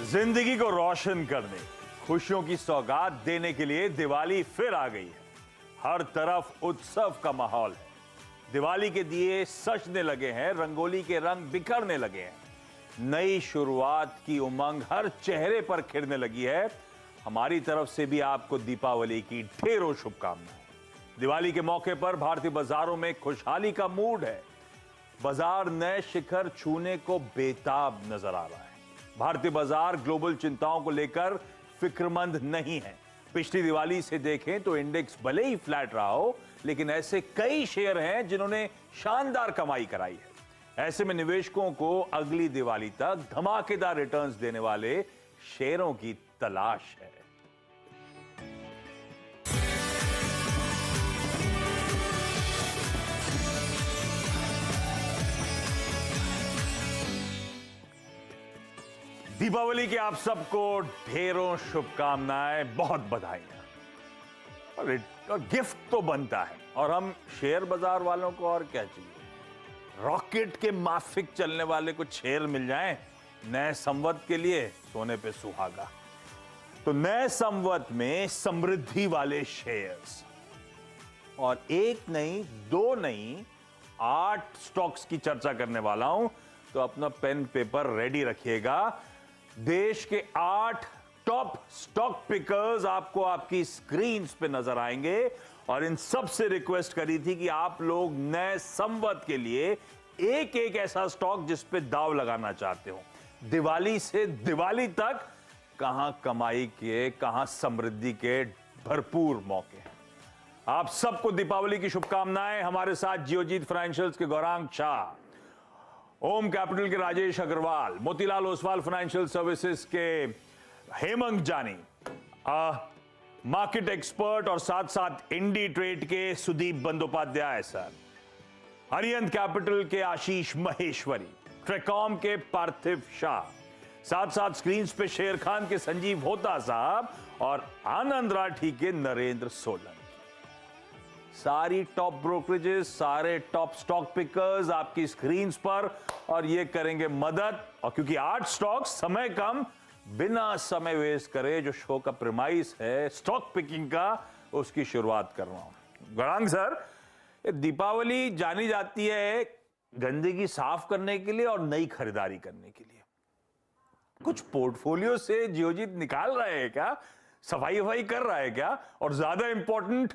जिंदगी को रोशन करने, खुशियों की सौगात देने के लिए दिवाली फिर आ गई है। हर तरफ उत्सव का माहौल है। दिवाली के दिए सजने लगे हैं, रंगोली के रंग बिखरने लगे हैं। नई शुरुआत की उमंग हर चेहरे पर खिलने लगी है। हमारी तरफ से भी आपको दीपावली की ढेरों शुभकामनाएं। दिवाली के मौके पर भारतीय बाजारों में खुशहाली का मूड है। बाजार नए शिखर छूने को बेताब नजर आ रहा है। भारतीय बाजार ग्लोबल चिंताओं को लेकर फिक्रमंद नहीं है। पिछली दिवाली से देखें तो इंडेक्स भले ही फ्लैट रहा हो, लेकिन ऐसे कई शेयर हैं जिन्होंने शानदार कमाई कराई है। ऐसे में निवेशकों को अगली दिवाली तक धमाकेदार रिटर्न्स देने वाले शेयरों की तलाश है। दीपावली की आप सबको ढेरों शुभकामनाएं, बहुत बधाइयां। और गिफ्ट तो बनता है, और हम शेयर बाजार वालों को और क्या चाहिए। रॉकेट के माफिक चलने वाले को शेयर मिल जाएं नए संवत के लिए, सोने पे सुहागा। तो नए संवत में समृद्धि वाले शेयर्स, और एक नहीं, दो नहीं, 8 स्टॉक्स की चर्चा करने वाला हूं। तो अपना पेन पेपर रेडी रखिएगा। देश के 8 टॉप स्टॉक पिकर्स आपको आपकी स्क्रीन्स पे नजर आएंगे, और इन सब से रिक्वेस्ट करी थी कि आप लोग नए संवत के लिए एक एक ऐसा स्टॉक जिस पे दाव लगाना चाहते हो। दिवाली से दिवाली तक कहां कमाई के, कहां समृद्धि के भरपूर मौके हैं। आप सबको दीपावली की शुभकामनाएं। हमारे साथ जियोजीत फाइनेंशियल्स के गौरांग शाह, ओम कैपिटल के राजेश अग्रवाल, मोतीलाल ओसवाल फाइनेंशियल सर्विसेज के हेमंत जानी, मार्केट एक्सपर्ट और साथ साथ इंडी ट्रेड के सुदीप बंदोपाध्याय सर, अरिहंत कैपिटल के आशीष महेश्वरी, ट्रेकॉम के पार्थिव शाह, साथ साथ स्क्रीन पे शेर खान के संजीव होता साहब, और आनंद राठी के नरेंद्र सोलन। सारी टॉप ब्रोकरेजेस, सारे टॉप स्टॉक पिकर्स आपकी स्क्रीन्स पर, और ये करेंगे मदद। और क्योंकि 8 स्टॉक, समय कम, बिना समय वेस्ट करे जो शो का प्रेमाइस है स्टॉक पिकिंग का, उसकी शुरुआत कर रहा हूं। गौरांग सर, दीपावली जानी जाती है गंदगी साफ करने के लिए और नई खरीदारी करने के लिए। कुछ पोर्टफोलियो से जियोजीत निकाल रहे हैं क्या, सफाई वफाई कर रहा है क्या? और ज्यादा इंपॉर्टेंट,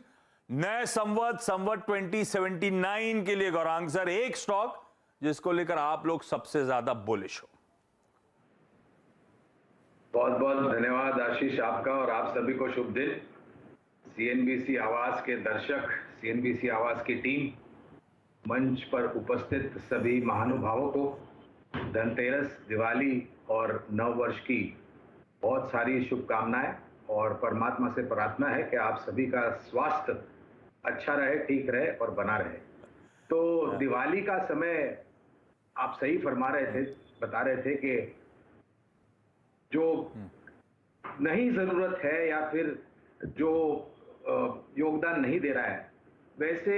नए संवत 2079 के लिए गौरांग सर, एक स्टॉक जिसको लेकर आप लोग सबसे ज्यादा बुलिश हो। बहुत बहुत धन्यवाद आशीष आपका, और आप सभी को शुभ दिन। सीएनबीसी आवाज के दर्शक, सीएनबीसी आवाज की टीम, मंच पर उपस्थित सभी महानुभावों को धनतेरस, दिवाली और नव वर्ष की बहुत सारी शुभकामनाएं, और परमात्मा से प्रार्थना है कि आप सभी का स्वास्थ्य अच्छा रहे, ठीक रहे और बना रहे। तो दिवाली का समय आप सही फरमा रहे थे, बता रहे थे कि जो नहीं जरूरत है या फिर जो योगदान नहीं दे रहा है, वैसे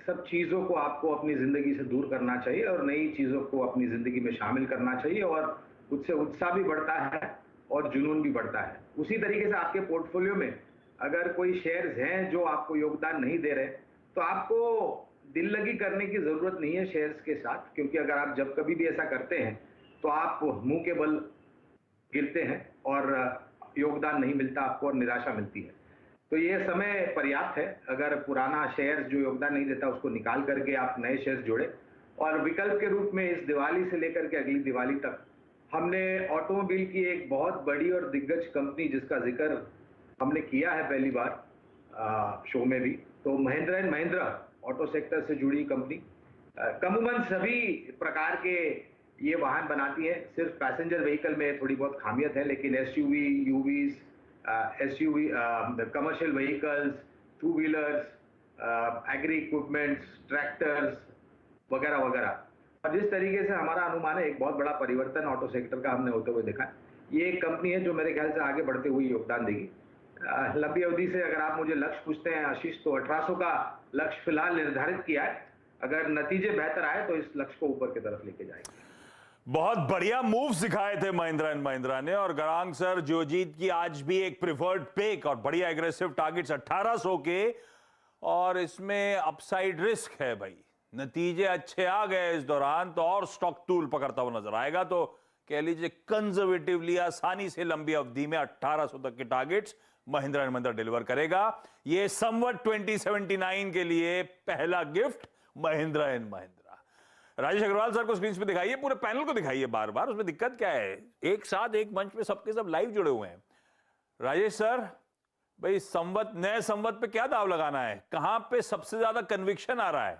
सब चीजों को आपको अपनी जिंदगी से दूर करना चाहिए और नई चीजों को अपनी जिंदगी में शामिल करना चाहिए, और उससे उत्साह भी बढ़ता है और जुनून भी बढ़ता है। उसी तरीके से आपके पोर्टफोलियो में अगर कोई शेयर्स हैं जो आपको योगदान नहीं दे रहे, तो आपको दिल लगी करने की जरूरत नहीं है शेयर्स के साथ, क्योंकि अगर आप जब कभी भी ऐसा करते हैं तो आप मुंह के बल गिरते हैं और योगदान नहीं मिलता आपको और निराशा मिलती है। तो ये समय पर्याप्त है। अगर पुराना शेयर्स जो योगदान नहीं देता उसको निकाल करके आप नए शेयर्स जोड़े, और विकल्प के रूप में इस दिवाली से लेकर के अगली दिवाली तक हमने ऑटोमोबाइल की एक बहुत बड़ी और दिग्गज कंपनी जिसका जिक्र हमने किया है पहली बार शो में भी, तो Mahindra and Mahindra auto sector से जुड़ी कंपनी कमूमन सभी प्रकार के ये वाहन बनाती है। सिर्फ पैसेंजर व्हीकल में थोड़ी बहुत खामियत है, लेकिन SUV, UVs, SUV, commercial vehicles, 2 wheelers, agri equipments, tractors वगैरह वगैरह। और जिस तरीके से हमारा अनुमान है, एक बहुत बड़ा परिवर्तन ऑटो सेक्टर का हमने होते हुए देखा। ये एक कंपनी है जो मेरे ख्याल से आगे बढ़ते हुए योगदान देगी। लंबी अवधि से अगर आप मुझे लक्ष्य पूछते हैं आशीष, तो 1800 का लक्ष्य फिलहाल निर्धारित किया है। अगर नतीजे बेहतर आए तो इस लक्ष्य को ऊपर की तरफ लेके जाएंगे। बहुत बढ़िया मूव सिखाए थे महिंद्रा एंड महिंद्रा ने, और गरांग सर जियोजीत की आज भी एक प्रिफर्ड पिक और बढ़िया एग्रेसिव टारगेट्स 1800 के, और इसमें अपसाइड रिस्क है भाई। नतीजे अच्छे आ गए इस दौरान तो और स्टॉक टूल पकड़ता हुआ नजर आएगा। तो कह लीजिए कंजर्वेटिवली आसानी से लंबी अवधि में 1800 तक के targets Mahindra and Mahindra deliver करेगा। ये संवत 2079 के लिए पहला gift Mahindra and Mahindra. Rajesh Agarwal sir को स्क्रीन पे दिखाइए, पूरे पैनल को दिखाइए बार बार, उसमें दिक्कत क्या है? एक साथ एक मंच पे सबके सब लाइव जुड़े हुए हैं। राजेश सर भाई, संवत नए संवत पे क्या दाव लगाना है? कहां पे सबसे ज्यादा कन्विक्शन आ रहा है?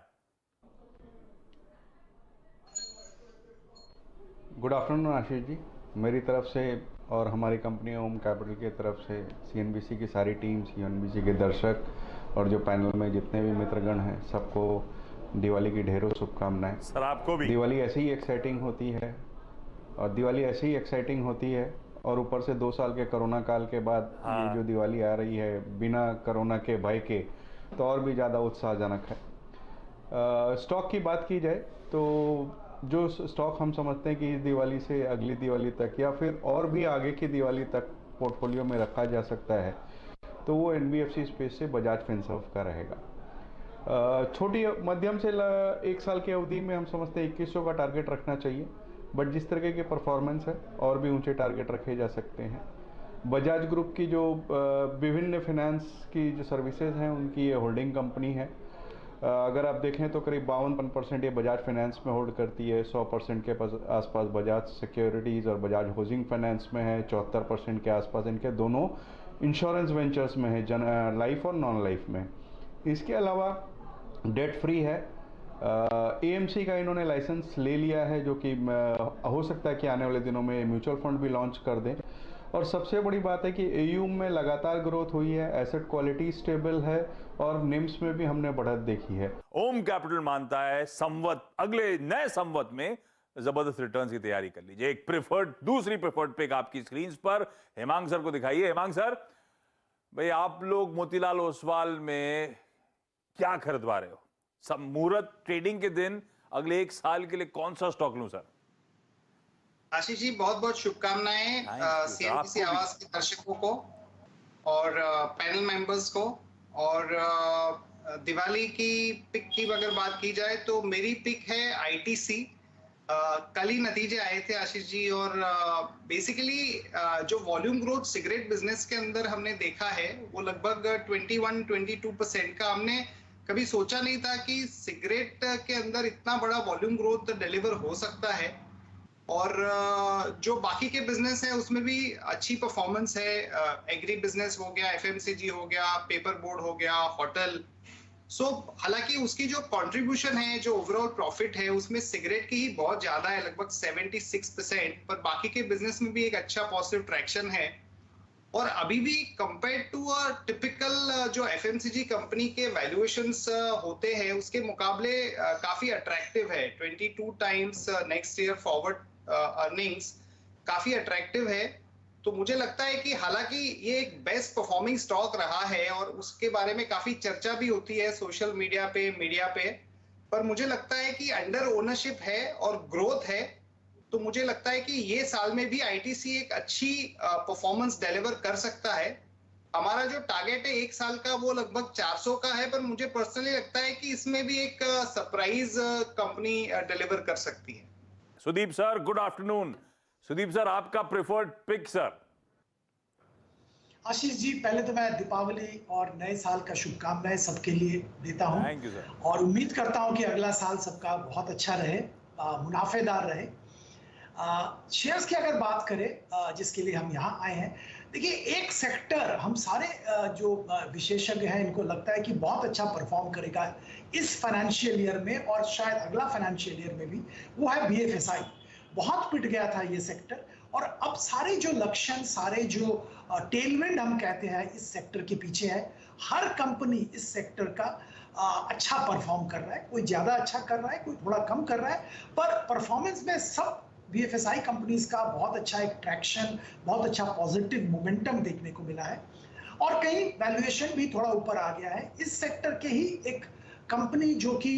गुड आफ्टरनून आशीष जी, मेरी तरफ से और हमारी कंपनी ओम कैपिटल की तरफ से सीएनबीसी की सारी टीम, सीएनबीसी के दर्शक और जो पैनल में जितने भी मित्रगण हैं, सबको दिवाली की ढेरों शुभकामनाएं। सर आपको भी। दिवाली ऐसे ही एक्साइटिंग होती है और ऊपर से 2 साल के कोरोना काल के बाद ये जो दिवाली आ रही है बिना कोरोना के भय के, तो और भी ज़्यादा उत्साहजनक है। स्टॉक की बात की जाए तो जो स्टॉक हम समझते हैं कि इस दिवाली से अगली दिवाली तक या फिर और भी आगे की दिवाली तक पोर्टफोलियो में रखा जा सकता है, तो वो एनबीएफसी स्पेस से बजाज फिनसर्व का रहेगा। छोटी मध्यम से 1 साल की अवधि में हम समझते हैं 2100 का टारगेट रखना चाहिए, बट जिस तरह की परफॉर्मेंस है और भी ऊंचे टारगेट रखे जा सकते हैं। बजाज ग्रुप की जो विभिन्न फाइनेंस की जो सर्विसेज हैं उनकी ये होल्डिंग कंपनी है। अगर आप देखें तो करीब 52% ये बजाज फाइनेंस में होल्ड करती है, 100% के आसपास बजाज सिक्योरिटीज़ और बजाज हाउसिंग फाइनेंस में है, 74% के आसपास इनके दोनों इंश्योरेंस वेंचर्स में है, लाइफ और नॉन लाइफ में। इसके अलावा डेट फ्री है। एएमसी का इन्होंने लाइसेंस ले लिया है, जो कि हो सकता है कि आने वाले दिनों में म्यूचुअल फंड भी लॉन्च कर दें। और सबसे बड़ी बात है कि एयूएम में लगातार ग्रोथ हुई है, एसेट क्वालिटी स्टेबल है और निम्स में भी हमने बढ़त देखी है। ओम कैपिटल मानता है संवत, अगले नए संवत में जबरदस्त रिटर्न्स की तैयारी कर लीजिए। एक दूसरी प्रिफर्ड पिक आपकी स्क्रीन पर, हेमांग सर को दिखाइए। हेमांग सर भाई, आप लोग मोतीलाल ओसवाल में क्या खरीदवा रहे हो? मुहूर्त ट्रेडिंग के दिन अगले 1 साल के लिए कौन सा स्टॉक लूं सर? आशीष जी, बहुत बहुत शुभकामनाएं सीएनबीसी आवाज के दर्शकों को और पैनल मेंबर्स को। और दिवाली की पिक की अगर बात की जाए तो मेरी पिक है आईटीसी। कल ही नतीजे आए थे आशीष जी, और बेसिकली जो वॉल्यूम ग्रोथ सिगरेट बिजनेस के अंदर हमने देखा है वो लगभग 21-22% का। हमने कभी सोचा नहीं था कि सिगरेट के अंदर इतना बड़ा वॉल्यूम ग्रोथ डिलीवर हो सकता है। और जो बाकी के बिजनेस है उसमें भी अच्छी परफॉर्मेंस है। एग्री बिजनेस हो गया, एफएमसीजी हो गया, पेपर बोर्ड हो गया, होटल। हालांकि उसकी जो कंट्रीब्यूशन है, जो ओवरऑल प्रॉफिट है, उसमें सिगरेट की ही बहुत ज्यादा है, लगभग 76%, पर बाकी के बिजनेस में भी एक अच्छा पॉजिटिव ट्रैक्शन है। और अभी भी कंपेयर टू अ टिपिकल जो एफएमसीजी कंपनी के वैल्यूएशंस होते हैं उसके मुकाबले काफी अट्रैक्टिव है। 22 times next year forward earnings काफी अट्रैक्टिव है। तो मुझे लगता है कि हालांकि ये एक बेस्ट परफॉर्मिंग स्टॉक रहा है और उसके बारे में काफी चर्चा भी होती है सोशल मीडिया पे, मीडिया पे, पर मुझे लगता है कि अंडर ओनरशिप है और ग्रोथ है। तो मुझे लगता है कि ये साल में भी आईटीसी एक अच्छी परफॉर्मेंस डिलीवर कर सकता है। हमारा जो टारगेट है 1 साल का वो लगभग 400 का है, पर मुझे पर्सनली लगता है कि इसमें भी एक सरप्राइज कंपनी डिलीवर कर सकती है। Sudeep sir, good afternoon. Sudeep sir, आपका preferred pick sir. Ashish ji, पहले तो मैं दीपावली और नए साल का शुभकामनाएं सबके लिए देता हूं। Thank you sir. और उम्मीद करता हूं कि अगला साल सबका बहुत अच्छा रहे, मुनाफेदार रहे। शेयर्स की अगर बात करें जिसके लिए हम यहाँ आए हैं, देखिए एक सेक्टर हम सारे जो विशेषज्ञ हैं इनको लगता है कि बहुत अच्छा परफॉर्म करेगा इस फाइनेंशियल ईयर में और शायद अगला फाइनेंशियल ईयर में भी, वो है बीएफएसआई। बहुत पिट गया था ये सेक्टर और अब सारे जो लक्षण, सारे जो टेलविंड हम कहते हैं इस सेक्टर के पीछे है। हर कंपनी इस सेक्टर का अच्छा परफॉर्म कर रहा है, कोई ज्यादा अच्छा कर रहा है, कोई थोड़ा कम कर रहा है, पर परफॉर्मेंस में सब बीएफएसआई कंपनीज का बहुत अच्छा एक ट्रैक्शन, बहुत अच्छा पॉजिटिव मोमेंटम देखने को मिला है। और कहीं वैल्यूएशन भी थोड़ा ऊपर आ गया है। इस सेक्टर के ही एक कंपनी जो कि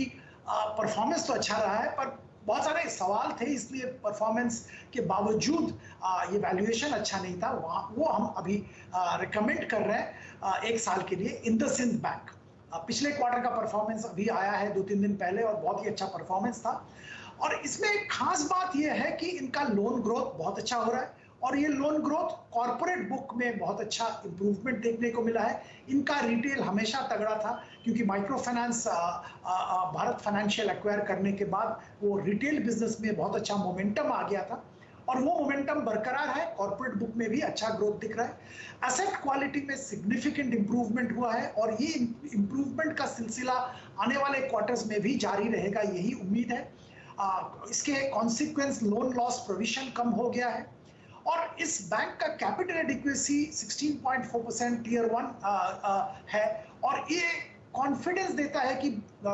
परफॉर्मेंस तो अच्छा रहा है पर बहुत सारे सवाल थे, इसलिए परफॉर्मेंस के बावजूद ये वैल्यूएशन अच्छा नहीं था। वो हम अभी रिकमेंड कर रहे हैं 1 साल के लिए इंडसइंड बैंक। पिछले क्वार्टर का परफॉर्मेंस अभी आया है 2-3 दिन पहले और बहुत ही अच्छा परफॉर्मेंस था। और इसमें एक खास बात यह है कि इनका लोन ग्रोथ बहुत अच्छा हो रहा है और ये लोन ग्रोथ कॉर्पोरेट बुक में बहुत अच्छा इंप्रूवमेंट देखने को मिला है। इनका रिटेल हमेशा तगड़ा था क्योंकि micro finance Bharat financial acquire करने के बाद वो रिटेल बिजनेस में बहुत अच्छा मोमेंटम आ गया था और वो मोमेंटम बरकरार है। कॉर्पोरेट बुक में भी अच्छा ग्रोथ दिख रहा है। एसेट क्वालिटी में सिग्निफिकेंट इंप्रूवमेंट हुआ है और ये इंप्रूवमेंट का सिलसिला आने वाले क्वार्टर्स में भी जारी रहेगा, यही उम्मीद है। इसके कॉन्सिक्वेंस लोन लॉस प्रोविजन कम हो गया है और इस बैंक का कैपिटल एडिक्वेसी 16.4% टियर 1 है और ये कॉन्फिडेंस देता है कि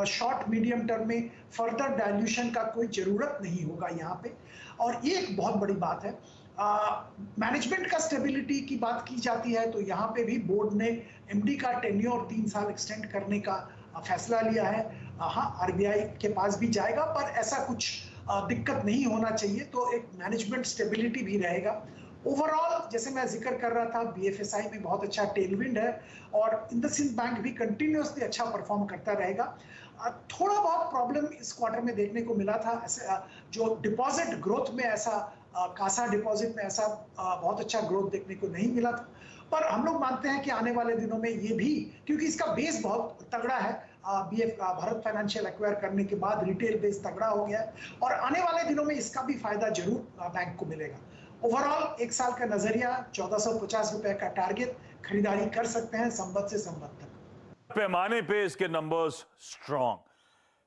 शॉर्ट मीडियम टर्म में फर्दर डाइल्यूशन का कोई जरूरत नहीं होगा यहाँ पे और ये एक बहुत बड़ी बात है। मैनेजमेंट का स्टेबिलिटी की बात की जाती है तो यहाँ पे भी बोर्ड ने एमडी का टेन्योर 3 साल एक्सटेंड करने का फैसला लिया है। हाँ, आरबीआई के पास भी जाएगा पर ऐसा कुछ दिक्कत नहीं होना चाहिए, तो एक मैनेजमेंट स्टेबिलिटी भी रहेगा। ओवरऑल जैसे मैं जिक्र कर रहा था, बीएफएसआई में बहुत अच्छा टेलविंड है और इंडसइंड बैंक भी कंटिन्यूअसली अच्छा परफॉर्म करता रहेगा। थोड़ा बहुत प्रॉब्लम इस क्वार्टर में देखने को मिला था, ऐसे जो डिपॉजिट ग्रोथ में ऐसा कासा डिपॉजिट में ऐसा बहुत अच्छा ग्रोथ देखने को नहीं मिला था, पर हम लोग मानते हैं कि आने वाले दिनों में ये भी, क्योंकि इसका बेस बहुत तगड़ा है, भारत फाइनेंशियल एक्वायर करने के बाद रिटेल बेस तगड़ा हो गया है और आने वाले दिनों में इसका भी फायदा जरूर बैंक को मिलेगा। ओवरऑल 1 साल का नजरिया 1450 रुपए का टारगेट, खरीदारी कर सकते हैं संबद्ध से संबद्ध तक। पैमाने पे इसके नंबर्स स्ट्रॉन्ग,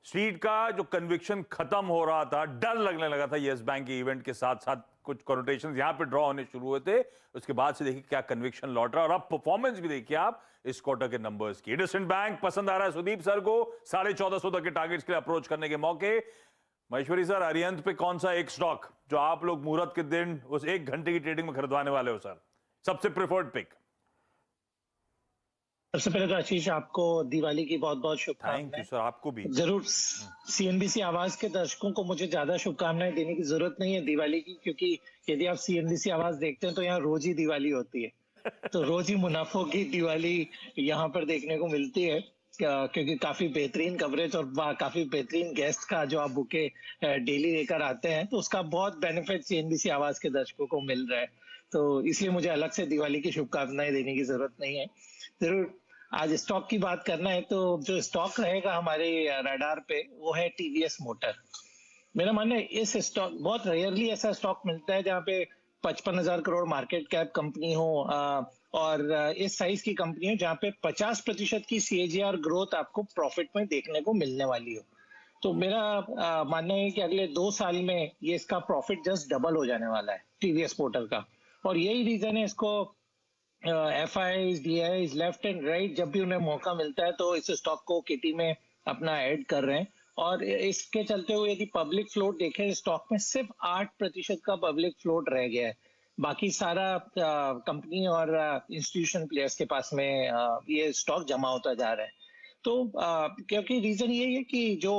स्ट्रीट का जो कन्विक्शन खत्म हो रहा था, डर लगने लगा था यस बैंक के इवेंट के साथ साथ कुछ कोनोटेशंस यहां पे ड्रॉ होने शुरू हुए थे, उसके बाद से देखिए क्या कन्विक्शन लौट रहा है और अब परफॉर्मेंस भी देखिए आप इस क्वार्टर के नंबर्स की। इंडसइंड बैंक पसंद आ रहा है सुदीप सर को 1450 तक के टारगेट्स के लिए अप्रोच करने के मौके। महेश्वरी सर, अरिहंत पे कौन सा एक स्टॉक जो आप लोग मुहूर्त के दिन उस 1 घंटे की ट्रेडिंग में खरीदवाने वाले हो सर, सबसे प्रेफर्ड पिक? सबसे पहले तो आशीष आपको दिवाली की बहुत बहुत थैंक शुभकामनाएं। यू सर, आपको भी। जरूर सीएनबीसी आवाज के दर्शकों को मुझे ज्यादा शुभकामनाएं देने की जरूरत नहीं है दिवाली की, क्योंकि यदि आप सीएनबीसी आवाज देखते हैं तो यहाँ रोज ही दिवाली होती है, तो रोज ही मुनाफों की दिवाली यहाँ पर देखने को मिलती है, क्योंकि काफी बेहतरीन कवरेज और काफी बेहतरीन गेस्ट का जो आप बुके डेली लेकर आते हैं, तो उसका बहुत बेनिफिट सीएनबीसी आवाज के दर्शकों को मिल रहा है, तो इसलिए मुझे अलग से दिवाली की शुभकामनाएं देने की जरूरत नहीं है। जरूर आज स्टॉक की बात करना है तो जो स्टॉक रहेगा हमारे रडार पे वो है टीवीएस मोटर। मेरा मानना है इस स्टॉक, बहुत रेयरली ऐसा स्टॉक मिलता है जहाँ पे 55,000 करोड़ मार्केट कैप कंपनी हो और इस साइज की कंपनी हो जहाँ पे 50% की सीएजीआर ग्रोथ आपको प्रॉफिट में देखने को मिलने वाली हो। तो मेरा मानना है कि अगले 2 साल में ये इसका प्रॉफिट जस्ट डबल हो जाने वाला है टीवीएस मोटर का, और यही रीजन है इसको FIIs, DIs left and right जब भी उन्हें मौका मिलता है तो इस स्टॉक को किटी में अपना ऐड कर रहे हैं। और इसके चलते हुए यदि पब्लिक फ्लोट देखें स्टॉक में सिर्फ 8% का पब्लिक फ्लोट रह गया है, बाकी सारा कंपनी और इंस्टीट्यूशन प्लेयर्स के पास में ये स्टॉक जमा होता जा रहा है। तो क्योंकि रीजन यही है कि जो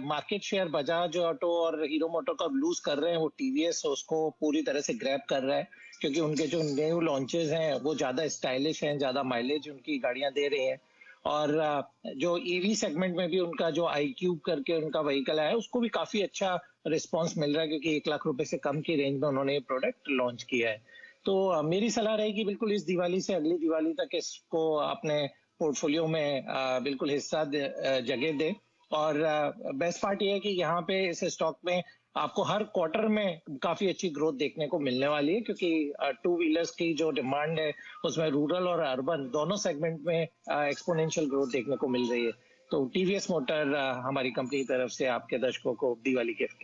मार्केट शेयर बजाज ऑटो और हीरो मोटर का लूज कर रहे हैं वो टीवीएस उसको पूरी तरह से ग्रैब कर रहा है, क्योंकि उनके जो न्यू लॉन्चेस हैं वो ज्यादा स्टाइलिश हैं, ज्यादा माइलेज उनकी गाड़ियां दे रही हैं, और जो ईवी सेगमेंट में भी उनका जो iQube करके उनका व्हीकल है उसको भी काफी अच्छा रिस्पांस मिल रहा है, क्योंकि 1 लाख रुपए से कम की रेंज में उन्होंने ये प्रोडक्ट लॉन्च किया है। तो मेरी सलाह रहेगी बिल्कुल इस दिवाली से अगली दिवाली तक इसको अपने पोर्टफोलियो में बिल्कुल हिस्सा जगह दे। और बेस्ट पार्ट ये है कि यहाँ पे इस स्टॉक में आपको हर क्वार्टर में काफी अच्छी ग्रोथ देखने को मिलने वाली है, क्योंकि 2 व्हीलर्स की जो डिमांड है उसमें रूरल और अर्बन दोनों सेगमेंट में एक्सपोनेंशियल ग्रोथ देखने को मिल रही है। तो टीवीएस मोटर हमारी कंपनी की तरफ से आपके दर्शकों को दिवाली गिफ्ट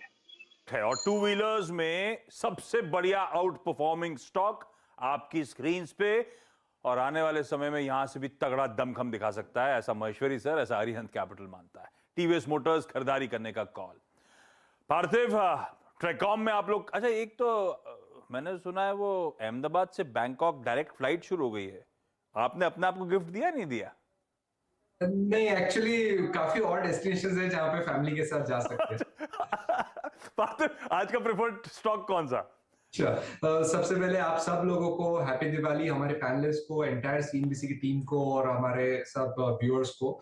है। और 2 व्हीलर्स में सबसे बढ़िया आउट परफॉर्मिंग स्टॉक आपकी स्क्रीन पे, और आने वाले समय में यहां से भी तगड़ा दमखम दिखा सकता है, ऐसा महेश्वरी सर, ऐसा अरिहंत कैपिटल मानता है। टीवीएस मोटर्स खरीदारी करने का कॉल। पार्थिव, ट्रैकॉम में आप लोग, अच्छा एक तो मैंने सुना है वो अहमदाबाद से बैंकॉक डायरेक्ट फ्लाइट शुरू हो गई है, आपने अपने आप को गिफ्ट दिया नहीं दिया? नहीं, एक्चुअली काफी और डेस्टिनेशंस है जहां पे फैमिली के साथ जा सकते हैं। आज का प्रेफर्ड स्टॉक कौन सा? सबसे पहले आप सब लोगों को हैप्पी दिवाली, हमारे पैनलिस्ट को, एंटायर सीएनबीसी की टीम को और हमारे सब व्यूअर्स को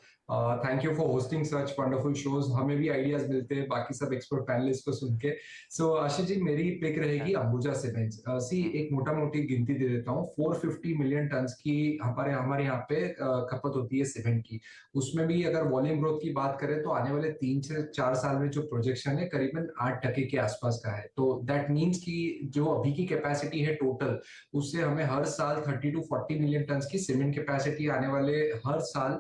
thank you for hosting such wonderful shows. हमें भी आइडियाज मिलते हैं बाकी सब एक्सपर्ट पैनलिस्ट को सुन के। सो आशीष जी, मेरी पिक रहेगी अंबुजा सीमेंट्स। सी एक मोटा मोटी गिनती दे देता हूँ, 450 मिलियन टन की हमारे यहाँ पे खपत होती है सीमेंट की। उसमें भी अगर वॉल्यूम ग्रोथ की बात करें तो आने वाले 3 से 4 साल में जो प्रोजेक्शन है करीबन 8% के आसपास का है। तो दैट मीन्स की जो अभी की कैपेसिटी है टोटल, उससे हमें हर साल 30 to 40 मिलियन टन की सीमेंट कैपेसिटी आने वाले हर साल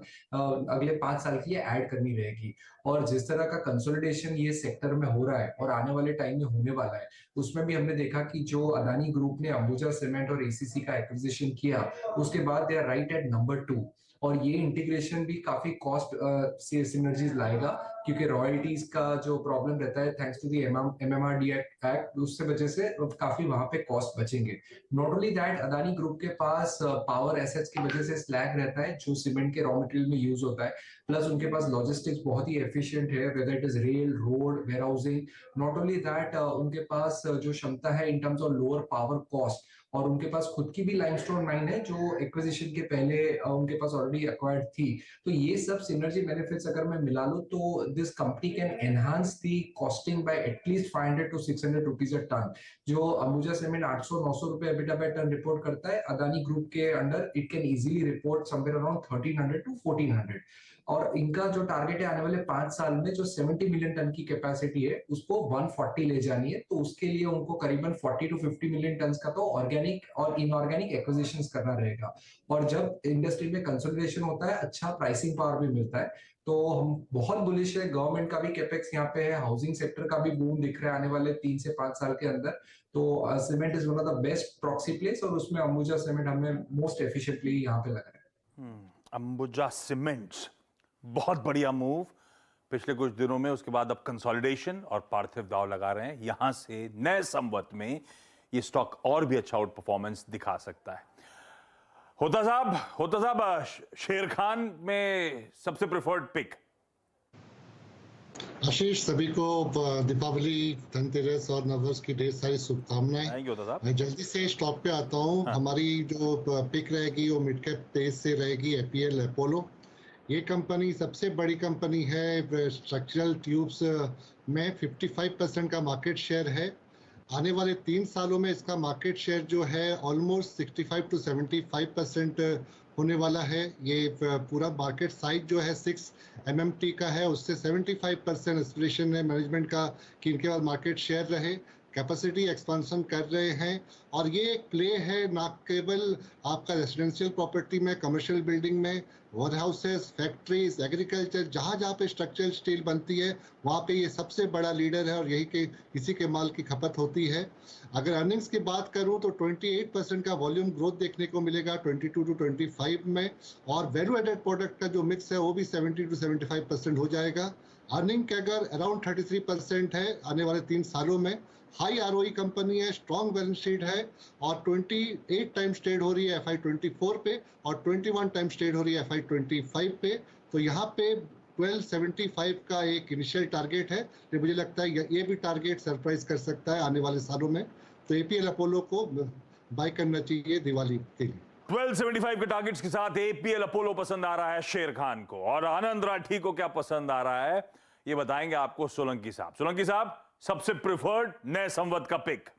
अगले 5 साल के लिए ऐड करनी रहेगी। और जिस तरह का कंसोलिडेशन ये सेक्टर में हो रहा है और आने वाले टाइम में होने वाला है, उसमें भी हमने देखा कि जो अदानी ग्रुप ने अंबुजा सीमेंट और एसीसी का एक्विजिशन किया, उसके बाद they are right at number 2। और ये इंटीग्रेशन भी काफी कॉस्ट सिनर्जीज लाएगा, क्योंकि रॉयल्टीज का जो प्रॉब्लम रहता है thanks to the MMRD act, उससे वजह से काफी वहां पे कॉस्ट बचेंगे। Not only that, Adani group के पास पावर एसेट्स की वजह से स्लैग रहता है जो सीमेंट के रॉ मटेरियल में यूज होता है, प्लस उनके पास लॉजिस्टिक्स बहुत ही एफिशिएंट है, whether it is rail, road, warehousing. Not only that, उनके पास जो क्षमता है in terms of lower power cost, और उनके पास खुद की भी लाइमस्टोन माइन है जो एक्विजिशन के पहले उनके पास ऑलरेडी एक्वायर्ड थी। तो ये सब सिनर्जी बेनिफिट्स अगर मैं मिला लूं तो this company can enhance the costing by at least 500 to 600 rupees a ton. जो अंबुजा सीमेंट 800-900 रुपए एबिटा बाय टन रिपोर्ट करता है, अदानी ग्रुप के under it can easily report somewhere around 1300 to 1400। और इनका जो टारगेट है आने वाले 5 साल में जो 70 मिलियन टन की कैपेसिटी है उसको 140 ले जानी है। तो उसके लिए उनको करीबन 40 to 50 मिलियन टन का तो ऑर्गेनिक और इनऑर्गेनिक एक्विजिशंस करना रहेगा। और जब इंडस्ट्री में कंसोलिडेशन होता है, अच्छा प्राइसिंग पावर भी मिलता है। तो हम बहुत बुलिश है, गवर्नमेंट का भी कैपेक्स यहाँ पे है, हाउसिंग सेक्टर का भी बूम दिख रहा है आने वाले 3 से 5 साल के अंदर। तो cement is one of the best proxy place, और उसमें अंबुजा सीमेंट हमें मोस्ट एफिशिएंटली यहाँ पे लग रहा है। अंबुजा सीमेंट्स बहुत बढ़िया मूव पिछले कुछ दिनों में, उसके बाद अब कंसोलिडेशन और पार्थिव दाव लगा रहे हैं। यहां से नए संवत में ये स्टॉक और भी अच्छा आउट परफॉर्मेंस दिखा सकता है। होता साहब, शेर खान में सबसे प्रेफर्ड पिक। आशीष, सभी को दीपावली, धनतेरस और नववर्ष की ढेर सारी शुभकामनाएं। थैंक यू होता साहब। मैं जल्दी से स्टॉक पे आता हूँ। हमारी जो पिक रहेगी वो मिड कैप पेस से रहेगी, APL अपोलो। ये कंपनी सबसे बड़ी कंपनी है, स्ट्रक्चरल ट्यूब्स में 55% का मार्केट शेयर है। आने वाले 3 सालों में इसका मार्केट शेयर जो है ऑलमोस्ट 65 to 75% होने वाला है। ये पूरा मार्केट साइज जो है 6 MMT का है, उससे 75% एस्पिरेशन है मैनेजमेंट का कि इनके पास मार्केट शेयर रहे। कैपेसिटी एक्सपेंशन कर रहे हैं, और ये एक प्ले है ना केवल आपका रेजिडेंशियल प्रॉपर्टी में, कमर्शियल बिल्डिंग में, वेयर हाउसेस, फैक्ट्रीज, एग्रीकल्चर, जहाँ जहाँ पे स्ट्रक्चरल स्टील बनती है वहाँ पे ये सबसे बड़ा लीडर है, और यही के इसी के माल की खपत होती है। अगर अर्निंग्स की बात करूँ तो 28% का वॉल्यूम ग्रोथ देखने को मिलेगा 22 to 25 में, और वैल्यू एडेड प्रोडक्ट का जो मिक्स है वो भी 70 to 75% हो जाएगा। अर्निंग के अगर अराउंड 33% है आने वाले 3 सालों में। हाई ROE कंपनी है, स्ट्रॉन्ग बैलेंस शीट है, और 28 टाइम्स ट्रेड हो रही है FY24 पे, और 21 टाइम्स ट्रेड हो रही है FY25 पे। तो यहाँ पे 1275 का एक इनिशियल टारगेट है, तो मुझे लगता है ये भी टारगेट सरप्राइज कर सकता है आने वाले सालों में। तो APL अपोलो को बाय करना चाहिए दिवाली के लिए। 1275 के टारगेट्स के साथ APL अपोलो पसंद आ रहा है शेर खान को, और आनंद राठी को क्या पसंद आ रहा है ये बताएंगे आपको सोलंकी साहब। सोलंकी साहब, सबसे प्रिफर्ड नए संवत का pick.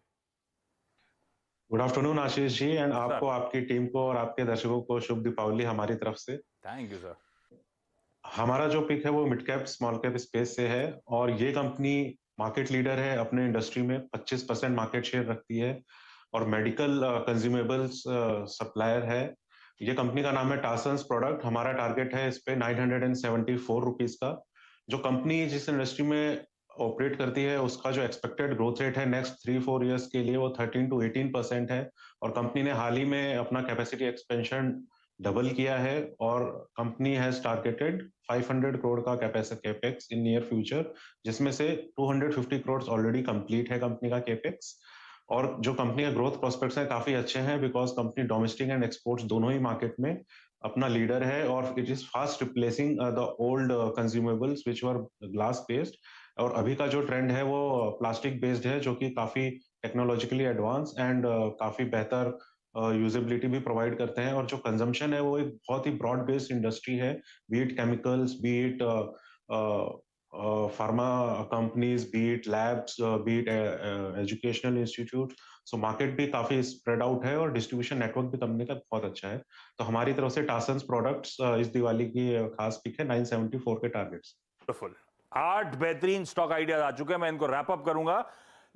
Good afternoon Ashish ji, and आपको, आपकी टीम को और आपके दर्शकों को शुभ दीपावली हमारी तरफ से। Thank you sir. हमारा जो पिक है वो mid cap small cap space से है, और ये कंपनी मार्केट लीडर है अपने इंडस्ट्री में, 25% मार्केट शेयर रखती है, और मेडिकल कंज्यूमेबल्स सप्लायर है। ये कंपनी का नाम है टासन्स प्रोडक्ट। हमारा टारगेट है इस पे 974 रुपीज का। जो कंपनी जिस इंडस्ट्री में ऑपरेट करती है उसका जो एक्सपेक्टेड ग्रोथ रेट है नेक्स्ट 3-4 इयर्स के लिए वो 13 to 18% है, और कंपनी ने हाल ही में अपना कैपेसिटी एक्सपेंशन डबल किया है, और कंपनी हैज टारगेटेड 500 करोड़ का कैपेक्स इन नियर फ्यूचर, जिसमें से 250 करोड़ ऑलरेडी कंप्लीट है कंपनी का कैपेक्स। और जो कंपनी का ग्रोथ प्रोस्पेक्ट्स है काफी अच्छे हैं, because company domestic and exports दोनों ही मार्केट में अपना लीडर है, और it is fast replacing the old consumables which were glass based, और अभी का जो ट्रेंड है वो प्लास्टिक बेस्ड है, जो कि काफी टेक्नोलॉजिकली एडवांस एंड काफी बेहतर यूजेबिलिटी भी प्रोवाइड करते हैं। और जो कंजम्पशन है वो एक बहुत ही ब्रॉड बेस्ड इंडस्ट्री है, B it chemicals, B it pharma companies, B it labs, B it educational institute. So market भी काफी स्प्रेड आउट है और डिस्ट्रीब्यूशन नेटवर्क भी कंपनी का बहुत अच्छा है। तो हमारी तरफ से टासन्स प्रोडक्ट्स इस दिवाली की खास पिक है 974 के टारगेट्स। 8 बेहतरीन स्टॉक आइडियाज आ चुके हैं, मैं इनको रैप अप करूंगा,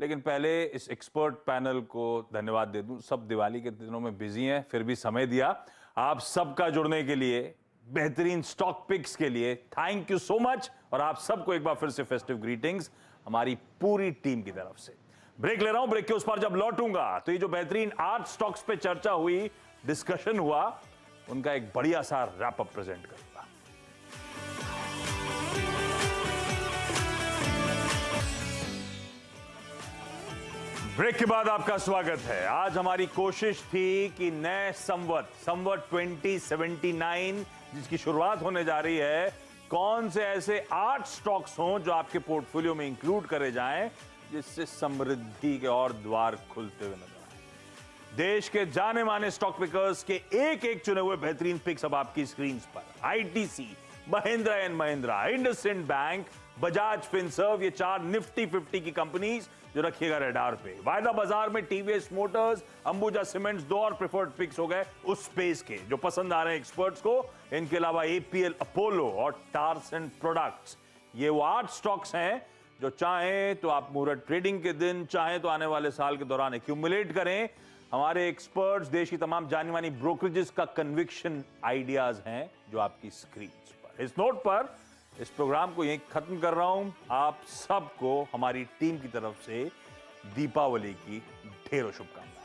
लेकिन पहले इस एक्सपर्ट पैनल को धन्यवाद दे दूं। सब दिवाली के दिनों में बिजी हैं, फिर भी समय दिया आप सबका जुड़ने के लिए, बेहतरीन स्टॉक पिक्स के लिए थैंक यू सो मच। और आप सबको एक बार फिर से फेस्टिव ग्रीटिंग्स हमारी पूरी टीम की तरफ से। ब्रेक ले रहा हूं, ब्रेक के उस पार जब लौटूंगा तो ये जो बेहतरीन 8 स्टॉक्स पे चर्चा हुई, डिस्कशन हुआ, उनका एक बढ़िया सा रैप अप प्रेजेंट करूंगा। ब्रेक के बाद आपका स्वागत है। आज हमारी कोशिश थी कि नए संवत 2079 जिसकी शुरुआत होने जा रही है, कौन से ऐसे 8 स्टॉक्स हों जो आपके पोर्टफोलियो में इंक्लूड करे जाएं, जिससे समृद्धि के और द्वार खुलते हुए नजर आए। देश के जाने माने स्टॉक पिकर्स के एक एक चुने हुए बेहतरीन पिक्स अब आपकी स्क्रीन पर। ITC, Mahindra and Mahindra, IndusInd bank, Bajaj Finserv, ये 4 निफ्टी 50 की कंपनीज जो रखिएगा रडार पे। वायदा बाजार में टीवीएस मोटर्स, अंबुजा सीमेंट्स 2 और प्रेफर्ड पिक्स हो गए उस स्पेस के जो पसंद आ रहे हैं एक्सपर्ट्स को। इनके अलावा एपीएल अपोलो और टारसन प्रोडक्ट्स, ये वो 8 स्टॉक्स हैं जो चाहें तो आप मुहूर्त ट्रेडिंग के दिन, चाहें तो आने वाले साल के दौरान एक्यूमुलेट करें। हमारे एक्सपर्ट्स, देश की तमाम जानी मानी ब्रोकरेजेस का कन्विक्शन आइडियाज हैं जो आपकी स्क्रीन पर। इस नोट पर इस प्रोग्राम को यहीं खत्म कर रहा हूं। आप सबको हमारी टीम की तरफ से दीपावली की ढेरों शुभकामनाएं।